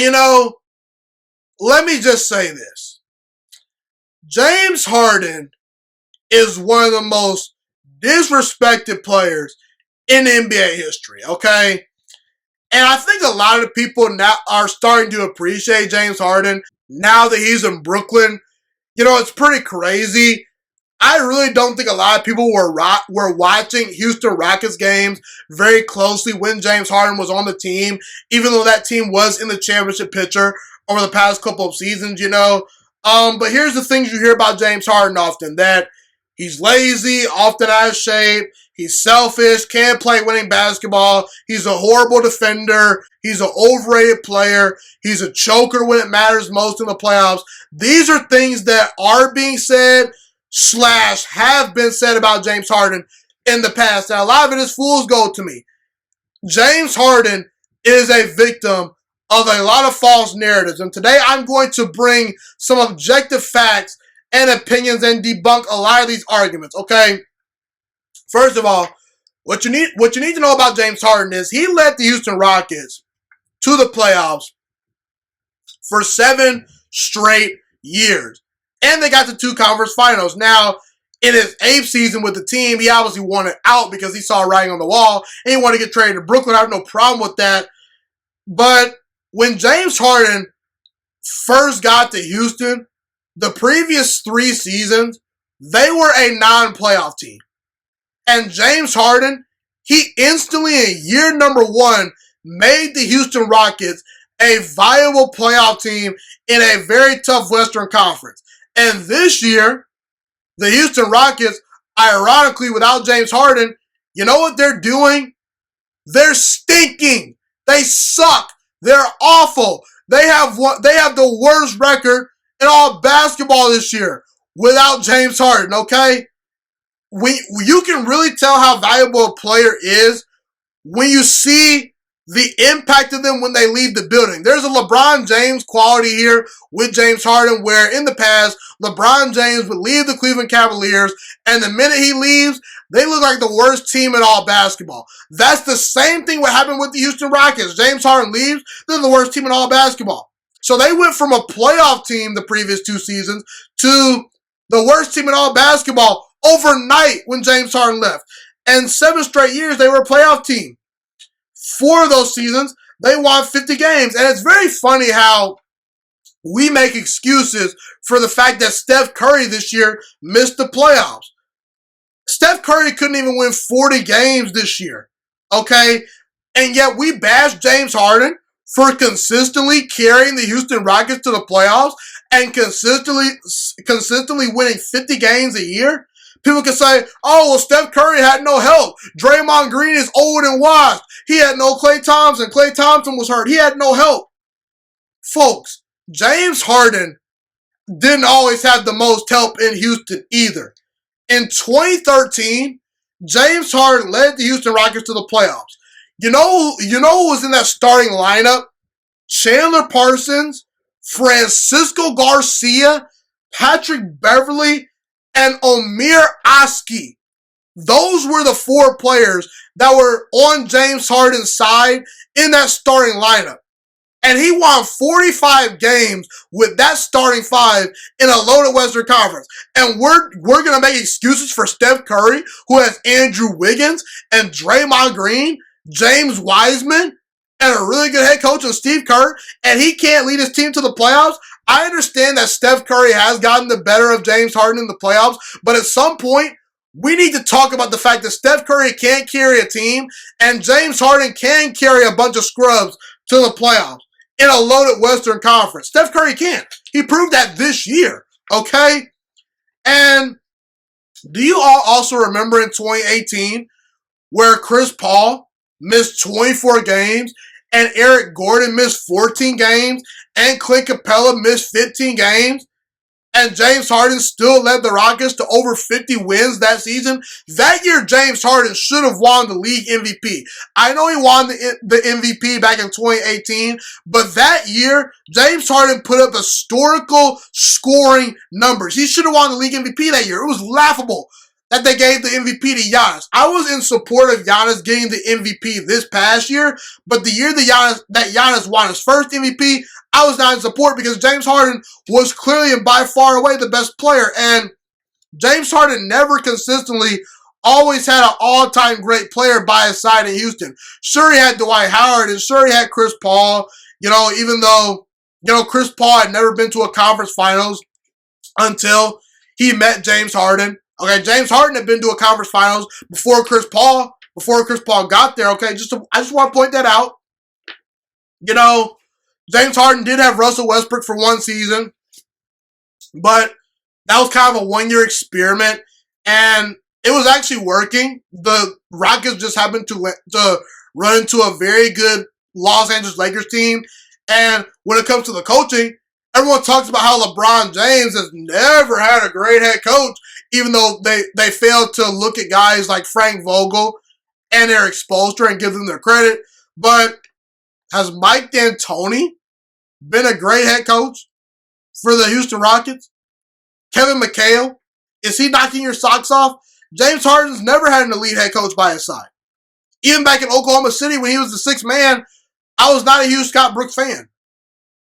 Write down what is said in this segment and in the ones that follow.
And let me just say this. James Harden is one of the most disrespected players in NBA history, okay? And I think a lot of people now are starting to appreciate James Harden now that he's in Brooklyn. It's pretty crazy. I really don't think a lot of people were watching Houston Rockets games very closely when James Harden was on the team, even though that team was in the championship picture over the past couple of seasons, But here's the things you hear about James Harden often, that he's lazy, often out of shape, he's selfish, can't play winning basketball, he's a horrible defender, he's an overrated player, he's a choker when it matters most in the playoffs. These are things that are being said / have been said about James Harden in the past. And a lot of it is fool's gold to me. James Harden is a victim of a lot of false narratives. And today I'm going to bring some objective facts and opinions and debunk a lot of these arguments, okay? First of all, what you need to know about James Harden is he led the Houston Rockets to the playoffs for 7 straight years. And they got to 2 conference finals. Now, in his 8th season with the team, he obviously wanted out because he saw writing on the wall and he wanted to get traded to Brooklyn. I have no problem with that. But when James Harden first got to Houston, the previous 3 seasons, they were a non-playoff team. And James Harden, he instantly in year number 1 made the Houston Rockets a viable playoff team in a very tough Western Conference. And this year, the Houston Rockets, ironically without James Harden, you know what they're doing? They're stinking. They suck. They're awful. They have the worst record in all basketball this year without James Harden, okay? You can really tell how valuable a player is when you see the impact of them when they leave the building. There's a LeBron James quality here with James Harden where in the past, LeBron James would leave the Cleveland Cavaliers and the minute he leaves, they look like the worst team in all basketball. That's the same thing what happened with the Houston Rockets. James Harden leaves, they're the worst team in all basketball. So they went from a playoff team the previous 2 seasons to the worst team in all basketball overnight when James Harden left. And 7 straight years, they were a playoff team. 4 of those seasons, they won 50 games. And it's very funny how we make excuses for the fact that Steph Curry this year missed the playoffs. Steph Curry couldn't even win 40 games this year, okay? And yet we bash James Harden for consistently carrying the Houston Rockets to the playoffs and consistently winning 50 games a year. People can say, oh, well, Steph Curry had no help. Draymond Green is old and washed. He had no Klay Thompson. Klay Thompson was hurt. He had no help. Folks, James Harden didn't always have the most help in Houston either. In 2013, James Harden led the Houston Rockets to the playoffs. You know who was in that starting lineup? Chandler Parsons, Francisco Garcia, Patrick Beverly, and Amir Oski. Those were the 4 players that were on James Harden's side in that starting lineup. And he won 45 games with that starting 5 in a loaded Western Conference. And we're going to make excuses for Steph Curry, who has Andrew Wiggins and Draymond Green, James Wiseman, and a really good head coach in Steve Kerr, and he can't lead his team to the playoffs. I understand that Steph Curry has gotten the better of James Harden in the playoffs, but at some point, we need to talk about the fact that Steph Curry can't carry a team, and James Harden can carry a bunch of scrubs to the playoffs in a loaded Western Conference. Steph Curry can't. He proved that this year, okay? And do you all also remember in 2018 where Chris Paul missed 24 games and Eric Gordon missed 14 games and Clint Capella missed 15 games? And James Harden still led the Rockets to over 50 wins that season. That year, James Harden should have won the league MVP. I know he won the MVP back in 2018, but that year, James Harden put up historical scoring numbers. He should have won the league MVP that year. It was laughable. that they gave the MVP to Giannis. I was in support of Giannis getting the MVP this past year, but the year that Giannis won his first MVP, I was not in support because James Harden was clearly and by far away the best player. And James Harden never consistently always had an all-time great player by his side in Houston. Sure, he had Dwight Howard, and sure, he had Chris Paul, even though, Chris Paul had never been to a conference finals until he met James Harden. Okay, James Harden had been to a conference finals before Chris Paul got there, okay? I just want to point that out. James Harden did have Russell Westbrook for one season, but that was kind of a one-year experiment, and it was actually working. The Rockets just happened to run into a very good Los Angeles Lakers team, and when it comes to the coaching, everyone talks about how LeBron James has never had a great head coach, even though they failed to look at guys like Frank Vogel and Eric Spoelstra and give them their credit. But has Mike D'Antoni been a great head coach for the Houston Rockets? Kevin McHale, is he knocking your socks off? James Harden's never had an elite head coach by his side. Even back in Oklahoma City when he was the sixth man, I was not a huge Scott Brooks fan.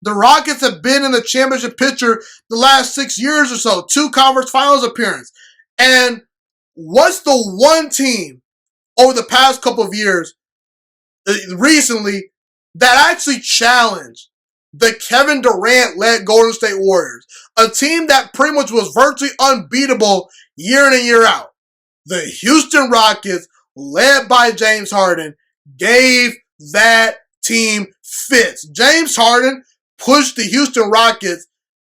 The Rockets have been in the championship picture the last 6 years or so, 2 conference finals appearances. And what's the one team over the past couple of years, recently, that actually challenged the Kevin Durant-led Golden State Warriors? A team that pretty much was virtually unbeatable year in and year out. The Houston Rockets, led by James Harden, gave that team fits. James Harden pushed the Houston Rockets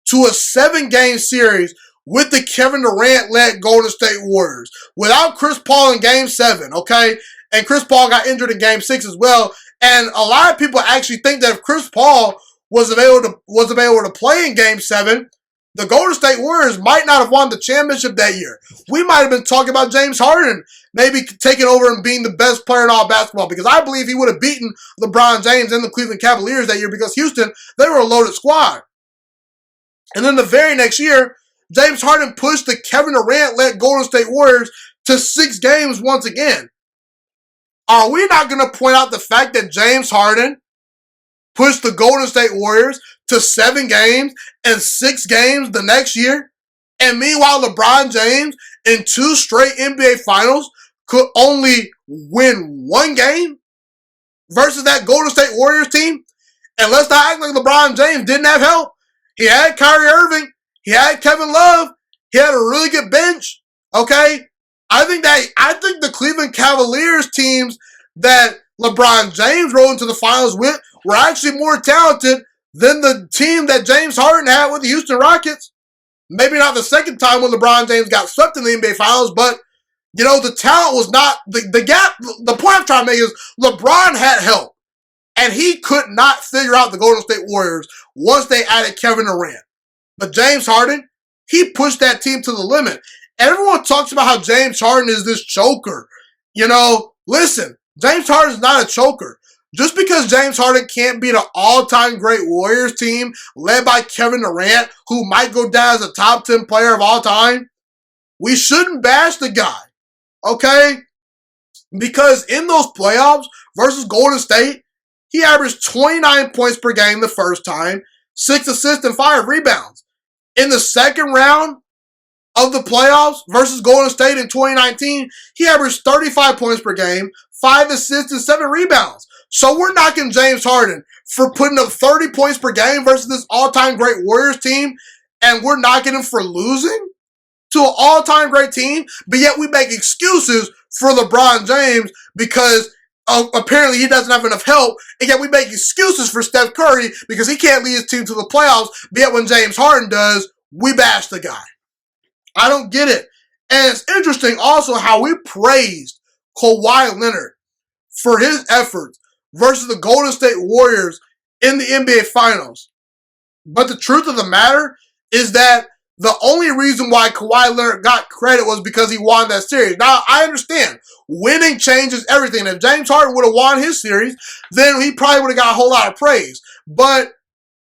to a 7-game series with the Kevin Durant-led Golden State Warriors. Without Chris Paul in Game 7, okay? And Chris Paul got injured in Game 6 as well. And a lot of people actually think that if Chris Paul was available to play in Game 7, the Golden State Warriors might not have won the championship that year. We might have been talking about James Harden maybe taking over and being the best player in all basketball, because I believe he would have beaten LeBron James and the Cleveland Cavaliers that year, because Houston, they were a loaded squad. And then the very next year, James Harden pushed the Kevin Durant-led Golden State Warriors to 6 games once again. Are we not going to point out the fact that James Harden pushed the Golden State Warriors to 7 games and 6 games the next year? And meanwhile, LeBron James in 2 straight NBA Finals could only win 1 game versus that Golden State Warriors team? And let's not act like LeBron James didn't have help. He had Kyrie Irving. He had Kevin Love. He had a really good bench. Okay? I think the Cleveland Cavaliers teams that LeBron James rolled into the finals with were actually more talented than the team that James Harden had with the Houston Rockets. Maybe not the second time when LeBron James got swept in the NBA Finals, but, the talent was not, the gap, the point I'm trying to make is LeBron had help, and he could not figure out the Golden State Warriors once they added Kevin Durant. But James Harden, he pushed that team to the limit. Everyone talks about how James Harden is this choker. Listen, James Harden is not a choker. Just because James Harden can't beat an all-time great Warriors team led by Kevin Durant, who might go down as a top 10 player of all time, we shouldn't bash the guy, okay? Because in those playoffs versus Golden State, he averaged 29 points per game the first time, 6 assists and 5 rebounds. In the second round of the playoffs versus Golden State in 2019, he averaged 35 points per game, 5 assists and 7 rebounds. So we're knocking James Harden for putting up 30 points per game versus this all-time great Warriors team, and we're knocking him for losing to an all-time great team, but yet we make excuses for LeBron James because apparently he doesn't have enough help, and yet we make excuses for Steph Curry because he can't lead his team to the playoffs, but yet when James Harden does, we bash the guy. I don't get it. And it's interesting also how we praised Kawhi Leonard for his efforts versus the Golden State Warriors in the NBA Finals. But the truth of the matter is that the only reason why Kawhi Leonard got credit was because he won that series. Now, I understand. Winning changes everything. If James Harden would have won his series, then he probably would have got a whole lot of praise. But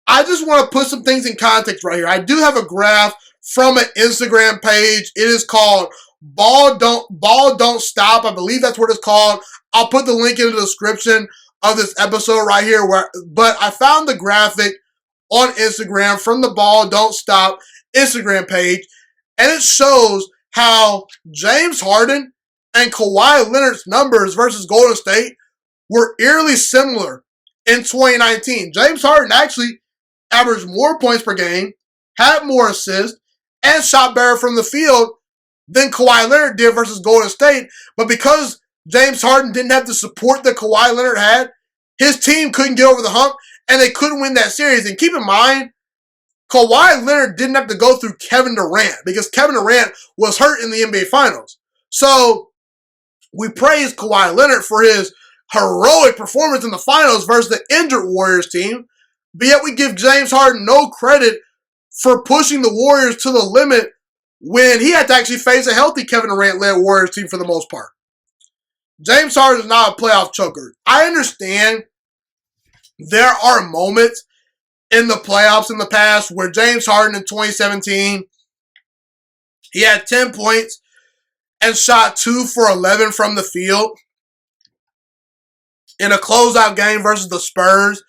I just want to put some things in context right here. I do have a graph from an Instagram page. It is called Ball Don't Stop. I believe that's what it's called. I'll put the link in the description of this episode right here. But I found the graphic on Instagram from the Ball Don't Stop Instagram page, and it shows how James Harden and Kawhi Leonard's numbers versus Golden State were eerily similar in 2019. James Harden actually averaged more points per game, had more assists, and shot better from the field than Kawhi Leonard did versus Golden State. But because James Harden didn't have the support that Kawhi Leonard had, his team couldn't get over the hump, and they couldn't win that series. And keep in mind, Kawhi Leonard didn't have to go through Kevin Durant because Kevin Durant was hurt in the NBA Finals. So we praise Kawhi Leonard for his heroic performance in the finals versus the injured Warriors team, but yet we give James Harden no credit for pushing the Warriors to the limit when he had to actually face a healthy Kevin Durant-led Warriors team for the most part. James Harden is not a playoff choker. I understand there are moments in the playoffs in the past where James Harden in 2017, he had 10 points and shot 2 for 11 from the field in a closeout game versus the Spurs,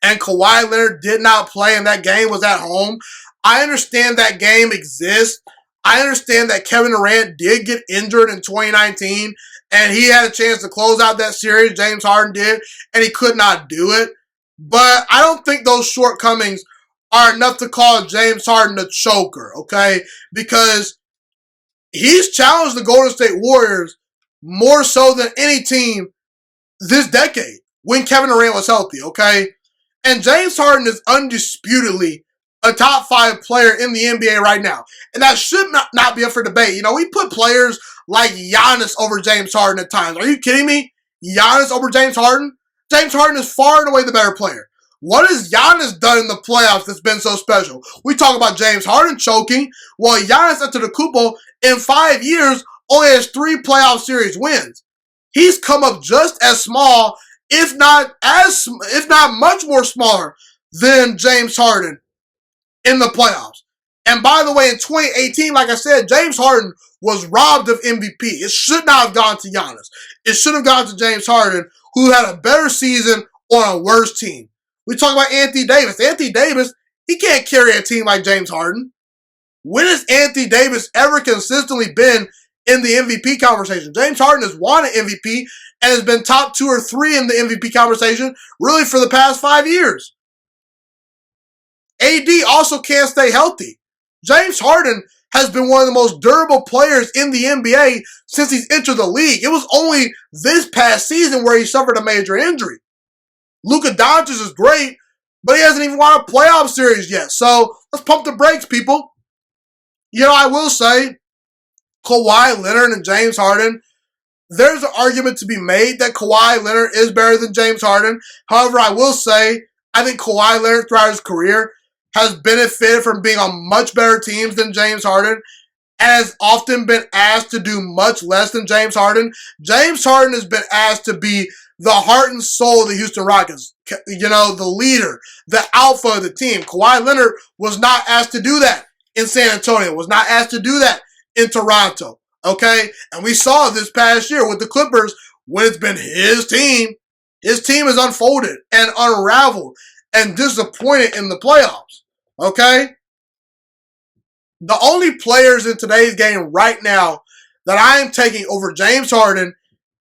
and Kawhi Leonard did not play, and that game was at home. I understand that game exists. I understand that Kevin Durant did get injured in 2019, and he had a chance to close out that series. James Harden did, and he could not do it. But I don't think those shortcomings are enough to call James Harden a choker, okay? Because he's challenged the Golden State Warriors more so than any team this decade when Kevin Durant was healthy, okay? And James Harden is undisputedly a top 5 player in the NBA right now. And that should not be up for debate. You know, we put players like Giannis over James Harden at times. Are you kidding me? Giannis over James Harden? James Harden is far and away the better player. What has Giannis done in the playoffs that's been so special? We talk about James Harden choking. Well, Giannis Antetokounmpo in 5 years only has 3 playoff series wins. He's come up just as small, if not much more smaller than James Harden in the playoffs. And by the way, in 2018, like I said, James Harden was robbed of MVP. It should not have gone to Giannis. It should have gone to James Harden, who had a better season on a worse team. We talk about Anthony Davis. Anthony Davis, he can't carry a team like James Harden. When has Anthony Davis ever consistently been in the MVP conversation? James Harden has won an MVP and has been top 2 or 3 in the MVP conversation really for the past 5 years. AD also can't stay healthy. James Harden has been one of the most durable players in the NBA since he's entered the league. It was only this past season where he suffered a major injury. Luka Doncic is great, but he hasn't even won a playoff series yet. So let's pump the brakes, people. You know, I will say, Kawhi Leonard and James Harden, there's an argument to be made that Kawhi Leonard is better than James Harden. However, I will say, I think Kawhi Leonard throughout his career has benefited from being on much better teams than James Harden and has often been asked to do much less than James Harden. James Harden has been asked to be the heart and soul of the Houston Rockets. You know, the leader, the alpha of the team. Kawhi Leonard was not asked to do that in San Antonio, was not asked to do that in Toronto, okay? And we saw this past year with the Clippers when it's been his team has unfolded and unraveled and disappointed in the playoffs, okay? The only players in today's game right now that I am taking over James Harden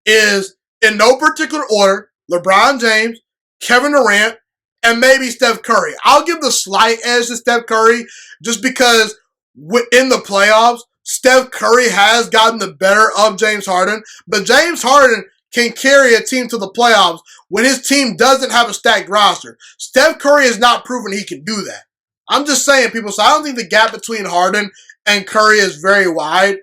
is, in no particular order, LeBron James, Kevin Durant, and maybe Steph Curry. I'll give the slight edge to Steph Curry just because in the playoffs, Steph Curry has gotten the better of James Harden, but James Harden can carry a team to the playoffs when his team doesn't have a stacked roster. Steph Curry has not proven he can do that. I'm just saying, people, so I don't think the gap between Harden and Curry is very wide.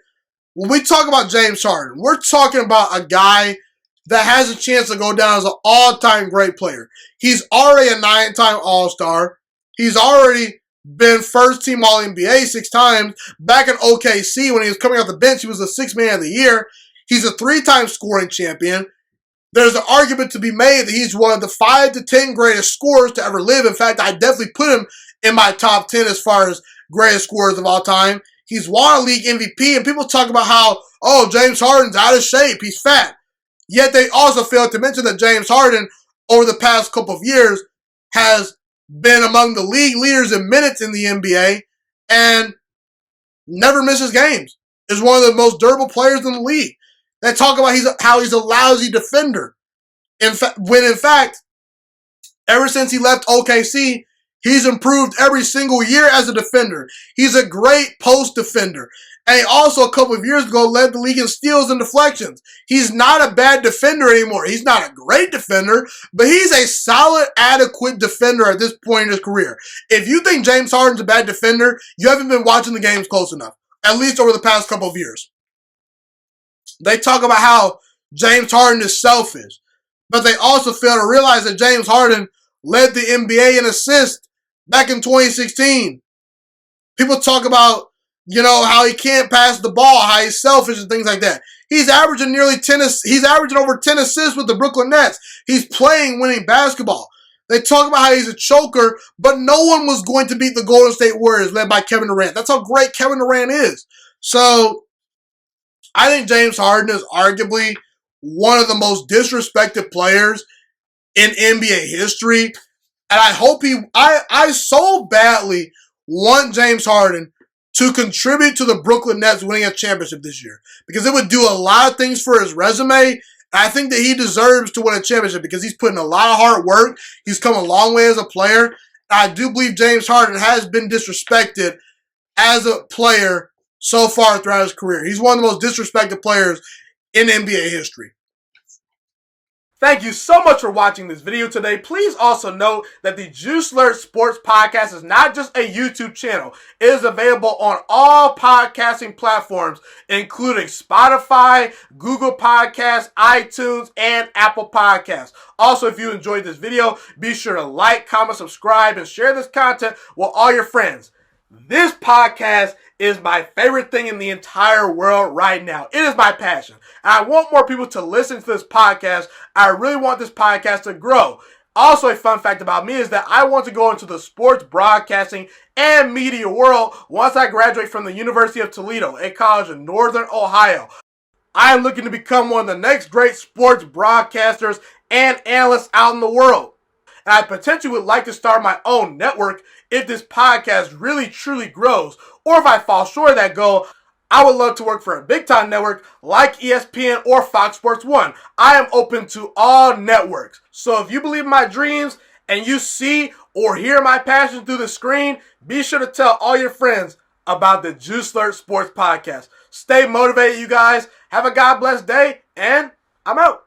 When we talk about James Harden, we're talking about a guy that has a chance to go down as an all-time great player. He's already a 9-time All-Star. He's already been first-team All-NBA 6 times. Back in OKC, when he was coming off the bench, he was the 6th man of the year. He's a 3-time scoring champion. There's an argument to be made that he's one of the 5 to 10 greatest scorers to ever live. In fact, I definitely put him in my top 10 as far as greatest scorers of all time. He's won a league MVP, and people talk about how, oh, James Harden's out of shape, he's fat. Yet they also failed to mention that James Harden, over the past couple of years, has been among the league leaders in minutes in the NBA and never misses games. Is one of the most durable players in the league. They talk about how he's a lousy defender. In fact, ever since he left OKC, he's improved every single year as a defender. He's a great post defender. And he also, a couple of years ago, led the league in steals and deflections. He's not a bad defender anymore. He's not a great defender, but he's a solid, adequate defender at this point in his career. If you think James Harden's a bad defender, you haven't been watching the games close enough, at least over the past couple of years. They talk about how James Harden is selfish, but they also fail to realize that James Harden led the NBA in assists back in 2016. People talk about, how he can't pass the ball, how he's selfish and things like that. He's averaging he's averaging over 10 assists with the Brooklyn Nets. He's playing winning basketball. They talk about how he's a choker, but no one was going to beat the Golden State Warriors led by Kevin Durant. That's how great Kevin Durant is. So, I think James Harden is arguably one of the most disrespected players in NBA history. And I hope I so badly want James Harden to contribute to the Brooklyn Nets winning a championship this year. Because it would do a lot of things for his resume. And I think that he deserves to win a championship because he's put in a lot of hard work. He's come a long way as a player. And I do believe James Harden has been disrespected as a player so far throughout his career. He's one of the most disrespected players in NBA history. Thank you so much for watching this video today. Please also note that the Juiciest Sports Podcast is not just a YouTube channel. It is available on all podcasting platforms, including Spotify, Google Podcasts, iTunes, and Apple Podcasts. Also, if you enjoyed this video, be sure to like, comment, subscribe, and share this content with all your friends. This podcast is my favorite thing in the entire world right now. It is my passion. And I want more people to listen to this podcast. I really want this podcast to grow. Also, a fun fact about me is that I want to go into the sports broadcasting and media world once I graduate from the University of Toledo, a college in Northern Ohio. I am looking to become one of the next great sports broadcasters and analysts out in the world. And I potentially would like to start my own network if this podcast really truly grows. Or if I fall short of that goal, I would love to work for a big-time network like ESPN or Fox Sports 1. I am open to all networks. So if you believe in my dreams and you see or hear my passion through the screen, be sure to tell all your friends about the Juiciest Sports Podcast. Stay motivated, you guys. Have a God bless day, and I'm out.